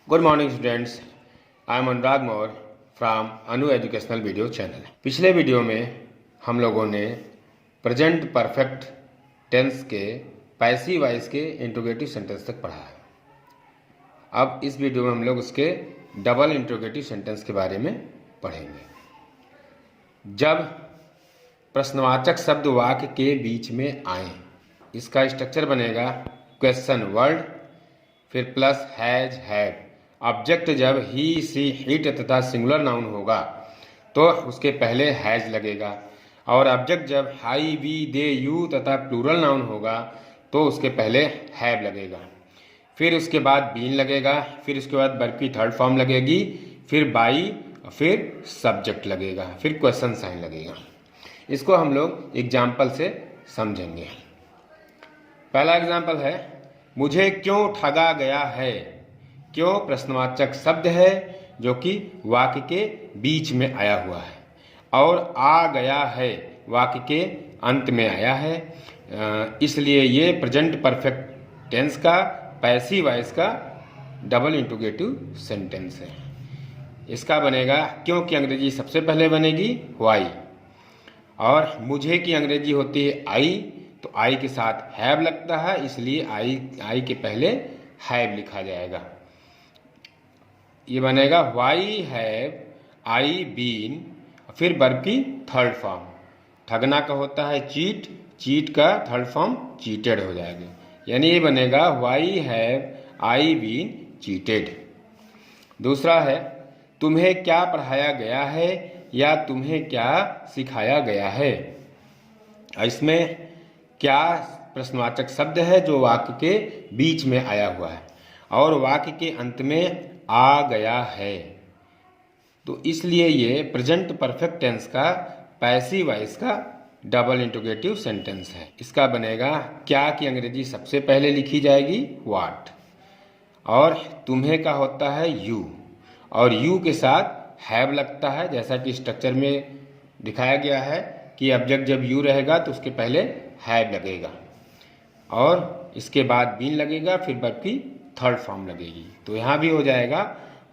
Good morning students, I am Anurag Maurya from Anu educational video channel. पिछले video में हम लोगों ने प्रेजेंट परफेक्ट टेंस के पैसिव वॉइस के इंट्रोगेटिव सेंटेंस तक पढ़ा है। अब इस वीडियो में हम लोग उसके डबल इंट्रोगेटिव सेंटेंस के बारे में पढ़ेंगे। जब प्रश्नवाचक शब्द वाक्य के बीच में आए, इसका स्ट्रक्चर बनेगा क्वेश्चन वर्ड, फिर प्लस हैज हैव। ऑब्जेक्ट जब ही सी इट तथा सिंगुलर नाउन होगा तो उसके पहले हैज लगेगा, और ऑब्जेक्ट जब आई वी दे यू तथा प्लूरल नाउन होगा तो उसके पहले हैव लगेगा। फिर उसके बाद बीन लगेगा, फिर उसके बाद वर्ब की थर्ड फॉर्म लगेगी, फिर बाई, फिर सब्जेक्ट लगेगा, फिर क्वेश्चन साइन लगेगा। इसको हम लोग एग्जाम्पल से समझेंगे। पहला एग्जाम्पल है, मुझे क्यों ठगा गया है। क्यों प्रश्नवाचक शब्द है जो कि वाक्य के बीच में आया हुआ है, और आ गया है वाक्य के अंत में आया है, इसलिए ये प्रेजेंट परफेक्ट टेंस का पैसिव वॉइस का डबल इंट्रोगेटिव सेंटेंस है। इसका बनेगा, क्यों की अंग्रेजी सबसे पहले बनेगी व्हाई, और मुझे की अंग्रेजी होती है आई, तो आई के साथ हैव लगता है, इसलिए आई के पहले हैव लिखा जाएगा। ये बनेगा वाई हैव आई बीन, फिर वर्ब की थर्ड फॉर्म। ठगना का होता है चीट, चीट का थर्ड फॉर्म चीटेड हो जाएगा, यानी ये बनेगा why have I been cheated. दूसरा है, तुम्हें क्या पढ़ाया गया है या तुम्हें क्या सिखाया गया है। इसमें क्या प्रश्नवाचक शब्द है जो वाक्य के बीच में आया हुआ है, और वाक्य के अंत में आ गया है, तो इसलिए ये प्रेजेंट परफेक्ट टेंस का पैसिव वॉइस का डबल इंट्रोगेटिव सेंटेंस है। इसका बनेगा, क्या की अंग्रेजी सबसे पहले लिखी जाएगी व्हाट, और तुम्हें का होता है यू, और यू के साथ हैव लगता है, जैसा कि स्ट्रक्चर में दिखाया गया है कि ऑब्जेक्ट जब यू रहेगा तो उसके पहले हैव लगेगा, और इसके बाद बीन लगेगा, फिर वर्ब की थर्ड फॉर्म लगेगी। तो यहाँ भी हो जाएगा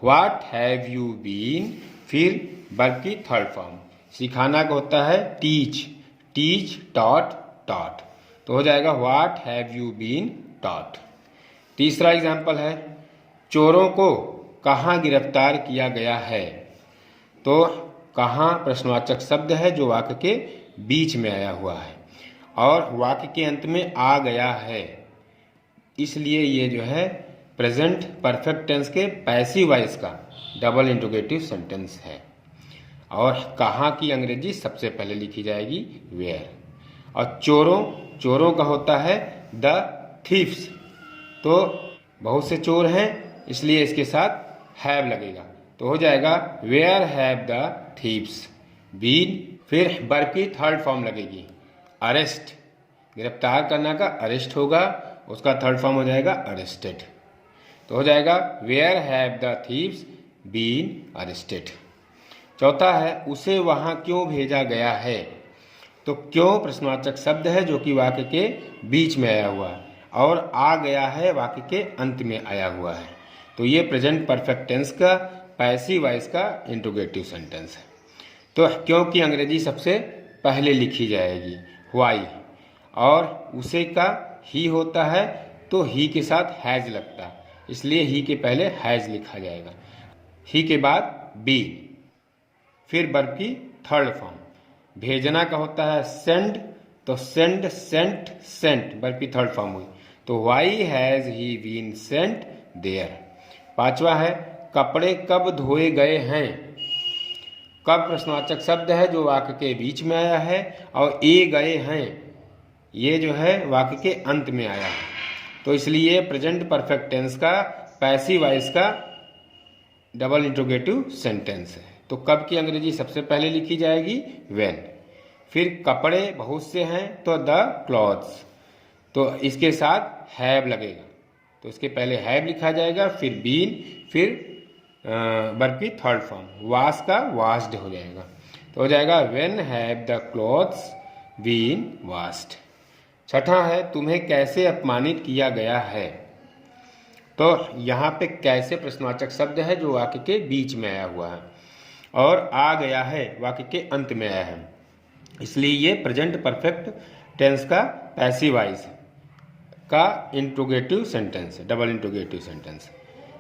व्हाट हैव यू बीन, फिर वर्ब की थर्ड फॉर्म। सिखाना का होता है टीच, टीच टॉट टॉट, तो हो जाएगा what have you been taught. तीसरा एग्जाम्पल है, चोरों को कहाँ गिरफ्तार किया गया है। तो कहाँ प्रश्नवाचक शब्द है जो वाक्य के बीच में आया हुआ है, और वाक्य के अंत में आ गया है, इसलिए ये जो है प्रेजेंट परफेक्ट टेंस के पैसिव वॉइस का डबल इंट्रोगेटिव सेंटेंस है। और कहाँ की अंग्रेजी सबसे पहले लिखी जाएगी वेयर, और चोरों का होता है द थीव्स, तो बहुत से चोर हैं इसलिए इसके साथ हैव लगेगा, तो हो जाएगा where have the thieves been, फिर वर्ब की थर्ड फॉर्म लगेगी अरेस्ट, गिरफ्तार करना का अरेस्ट होगा, उसका थर्ड फॉर्म हो जाएगा अरेस्टेड, तो हो जाएगा where have the thieves been arrested. चौथा है, उसे वहाँ क्यों भेजा गया है। तो क्यों प्रश्नवाचक शब्द है जो कि वाक्य के बीच में आया हुआ है, और आ गया है वाक्य के अंत में आया हुआ है, तो ये प्रेजेंट परफेक्ट टेंस का पैसिव वॉइस का इंट्रोगेटिव सेंटेंस है। तो क्यों की अंग्रेजी सबसे पहले लिखी जाएगी व्हाई, और उसे का ही होता है तो ही के साथ हैज लगता है, इसलिए ही के पहले हैज लिखा जाएगा, ही के बाद बी, फिर वर्ब की थर्ड फॉर्म। भेजना का होता है सेंड, तो सेंड सेंट सेंट वर्ब की थर्ड फॉर्म हुई, तो why has he been sent there. पांचवा है, कपड़े कब धोए गए हैं। कब प्रश्नवाचक शब्द है जो वाक्य के बीच में आया है, और ए गए हैं ये जो है वाक्य के अंत में आया है, तो इसलिए प्रेजेंट परफेक्ट टेंस का पैसिव वॉइस का डबल इंट्रोगेटिव सेंटेंस है। तो कब की अंग्रेजी सबसे पहले लिखी जाएगी व्हेन, फिर कपड़े बहुत से हैं तो द क्लॉथ्स, तो इसके साथ हैव लगेगा, तो इसके पहले हैव लिखा जाएगा, फिर बीन, फिर वर्ब की थर्ड फॉर्म, वाश का वाश्ड हो जाएगा, तो हो जाएगा when have the clothes been washed. छठा है, तुम्हें कैसे अपमानित किया गया है। तो यहाँ पे कैसे प्रश्नवाचक शब्द है जो वाक्य के बीच में आया हुआ है और आ गया है वाक्य के अंत में आया है, इसलिए ये प्रेजेंट परफेक्ट टेंस का पैसिव वॉइस का इंट्रोगेटिव सेंटेंस है, डबल इंट्रोगेटिव सेंटेंस।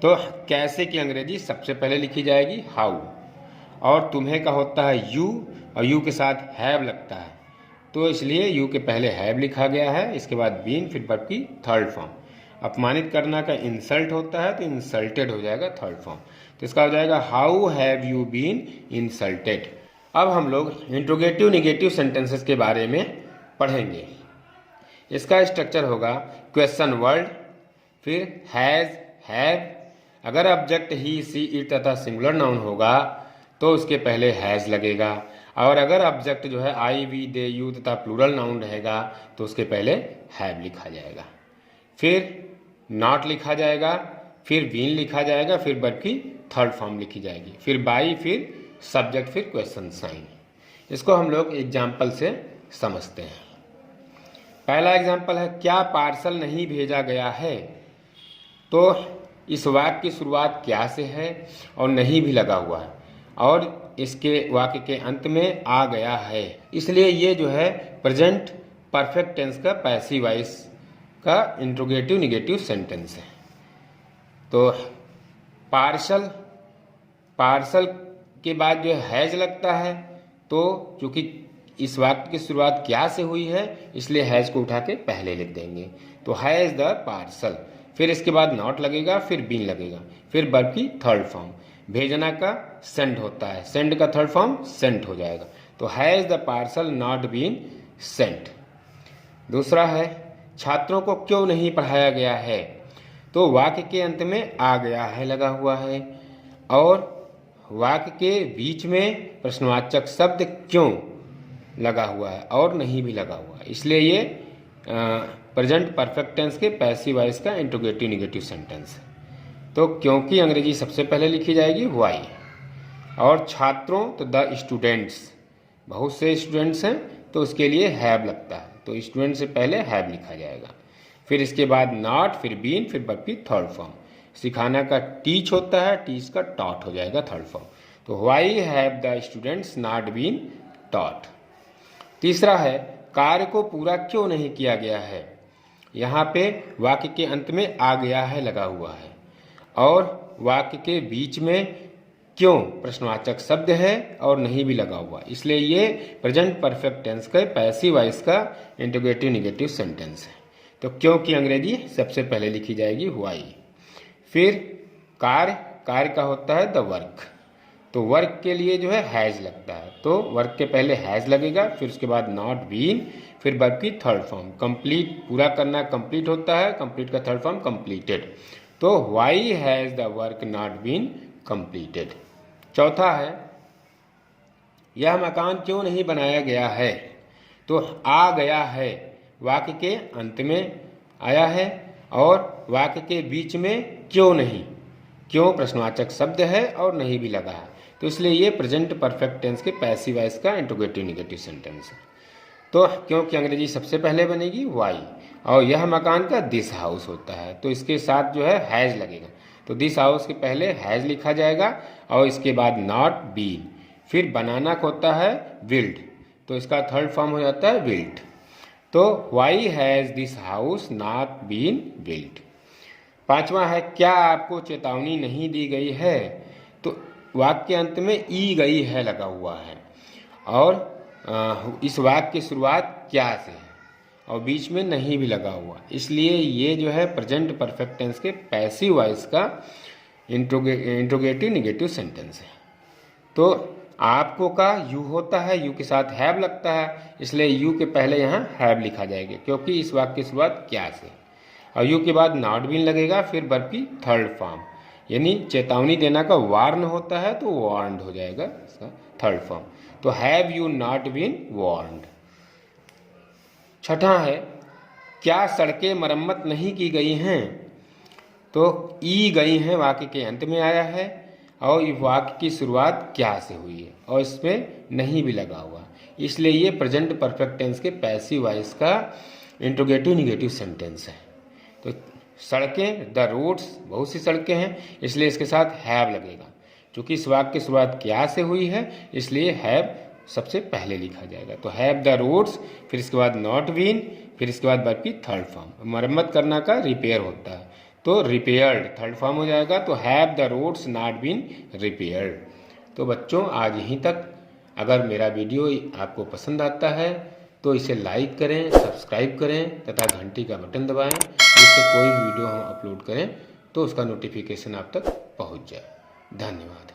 तो कैसे की अंग्रेजी सबसे पहले लिखी जाएगी हाउ, और तुम्हें का होता है यू और यू के साथ हैव लगता है, तो इसलिए यू के पहले हैव लिखा गया है, इसके बाद बीन, फिर वर्ब की थर्ड फॉर्म। अपमानित करना का इंसल्ट होता है तो इंसल्टेड हो जाएगा थर्ड फॉर्म, तो इसका हो जाएगा how have you been insulted. अब हम लोग इंट्रोगेटिव निगेटिव सेंटेंसेस के बारे में पढ़ेंगे। इसका स्ट्रक्चर होगा क्वेश्चन वर्ड, फिर हैज़, हैव। अगर ऑब्जेक्ट ही, सी, इट तथा सिंगुलर नाउन होगा तो उसके पहले हैज़ लगेगा, और अगर ऑब्जेक्ट जो है आई, वी, दे, यू तथा प्लूरल नाउन रहेगा तो उसके पहले हैव लिखा जाएगा, फिर नॉट लिखा जाएगा, फिर बीन लिखा जाएगा, फिर वर्ब की थर्ड फॉर्म लिखी जाएगी, फिर बाई, फिर सब्जेक्ट, फिर क्वेश्चन साइन। इसको हम लोग एग्जाम्पल से समझते हैं। पहला एग्जाम्पल है क्या पार्सल नहीं भेजा गया है। तो इस वाक्य की शुरुआत क्या से है और नहीं भी लगा हुआ है, और इसके वाक्य के अंत में आ गया है, इसलिए ये जो है प्रेजेंट परफेक्ट टेंस का पैसिव वॉइस का इंट्रोगेटिव निगेटिव सेंटेंस है। तो पार्सल, पार्सल के बाद जो हैज लगता है, तो चूंकि इस वाक्य की शुरुआत क्या से हुई है इसलिए हैज को उठा के पहले लिख देंगे, तो हैज द पार्सल। फिर इसके बाद नॉट लगेगा, फिर बीन लगेगा, फिर वर्ब की थर्ड फॉर्म। भेजना का सेंड होता है, सेंड का थर्ड फॉर्म सेंट हो जाएगा, तो has the parcel not been sent. दूसरा है छात्रों को क्यों नहीं पढ़ाया गया है। तो वाक्य के अंत में आ गया है लगा हुआ है, और वाक्य के बीच में प्रश्नवाचक शब्द क्यों लगा हुआ है और नहीं भी लगा हुआ है, इसलिए ये प्रेजेंट परफेक्ट टेंस के पैसिव वॉइस का इंट्रोगेटिव निगेटिव सेंटेंस है। तो क्योंकि अंग्रेजी सबसे पहले लिखी जाएगी व्हाई, और छात्रों तो द स्टूडेंट्स, बहुत से स्टूडेंट्स हैं तो उसके लिए हैव लगता है, तो स्टूडेंट से पहले हैव लिखा जाएगा, फिर इसके बाद नॉट, फिर बीन, फिर वर्ब की थर्ड फॉर्म। सिखाना का टीच होता है, टीच का टॉट हो जाएगा थर्ड फॉर्म, तो why have the students not been taught. तीसरा है कार्य को पूरा क्यों नहीं किया गया है। यहाँ पे वाक्य के अंत में आ गया है लगा हुआ है, और वाक्य के बीच में क्यों प्रश्नवाचक शब्द है और नहीं भी लगा हुआ, इसलिए ये प्रेजेंट परफेक्ट टेंस का पैसिव वॉइस का इंट्रोगेटिव निगेटिव सेंटेंस है। तो क्यों की अंग्रेजी सबसे पहले लिखी जाएगी व्हाई। फिर कार्य, कार्य का होता है द वर्क, तो वर्क के लिए जो है हैज लगता है, तो वर्क के पहले हैज लगेगा, फिर उसके बाद नॉट बीन, फिर वर्ब की थर्ड फॉर्म। कंप्लीट, पूरा करना कंप्लीट होता है, कंप्लीट का थर्ड फॉर्म कंप्लीटेड, तो why has the work not been completed. चौथा है यह मकान क्यों नहीं बनाया गया है। तो आ गया है वाक्य के अंत में आया है, और वाक्य के बीच में क्यों नहीं, क्यों प्रश्नवाचक शब्द है और नहीं भी लगा है, तो इसलिए ये प्रेजेंट परफेक्ट टेंस के पैसिव वॉइस का इंट्रोगेटिव निगेटिव सेंटेंस है। तो क्योंकि अंग्रेजी सबसे पहले बनेगी वाई, और यह मकान का दिस हाउस होता है, तो इसके साथ जो है हैज लगेगा, तो दिस हाउस के पहले हैज लिखा जाएगा, और इसके बाद नॉट बीन, फिर बनाना होता है बिल्ड, तो इसका थर्ड फॉर्म हो जाता है बिल्ट, तो why has this house not been built. पांचवा है क्या आपको चेतावनी नहीं दी गई है। तो वाक्य के अंत में ई गई है लगा हुआ है, और इस वाक्य की शुरुआत क्या से है और बीच में नहीं भी लगा हुआ, इसलिए ये जो है प्रेजेंट परफेक्ट टेंस के पैसिव वॉइस का इंट्रोगेटिव निगेटिव सेंटेंस है। तो आपको का यू होता है, यू के साथ हैव लगता है, इसलिए यू के पहले यहाँ हैव लिखा जाएगा क्योंकि इस वाक्य की शुरुआत क्या से, और यू के बाद नॉट बीन लगेगा, फिर वर्ब की थर्ड फॉर्म, यानी चेतावनी देना का वार्न होता है तो वार्नड हो जाएगा इसका थर्ड फॉर्म, तो have you not been warned. छठा है क्या सड़कें मरम्मत नहीं की गई हैं। तो ई गई हैं वाक्य के अंत में आया है, और इस वाक्य की शुरुआत क्या से हुई है और इसमें नहीं भी लगा हुआ, इसलिए ये प्रेजेंट परफेक्ट टेंस के पैसिव वॉइस का इंट्रोगेटिव निगेटिव सेंटेंस है। तो सड़कें, द रोड्स, बहुत सी सड़कें हैं, इसलिए इसके साथ हैव लगेगा। क्योंकि इस वाक्य की शुरुआत क्या से हुई है, इसलिए हैव सबसे पहले लिखा जाएगा। तो हैव द रोड्स, फिर इसके बाद नॉट बीन, फिर इसके बाद वर्ब की थर्ड फॉर्म। मरम्मत करना का रिपेयर होता है, तो रिपेयर्ड थर्ड फॉर्म हो जाएगा। तो have the roads not been repaired. तो बच्चों आज यहीं तक। अगर मेरा वीडियो आपको पसंद आता है तो इसे लाइक करें, सब्सक्राइब करें तथा घंटी का बटन दबाएं, जिससे कोई भी वीडियो हम अपलोड करें तो उसका नोटिफिकेशन आप तक पहुंच जाए। धन्यवाद।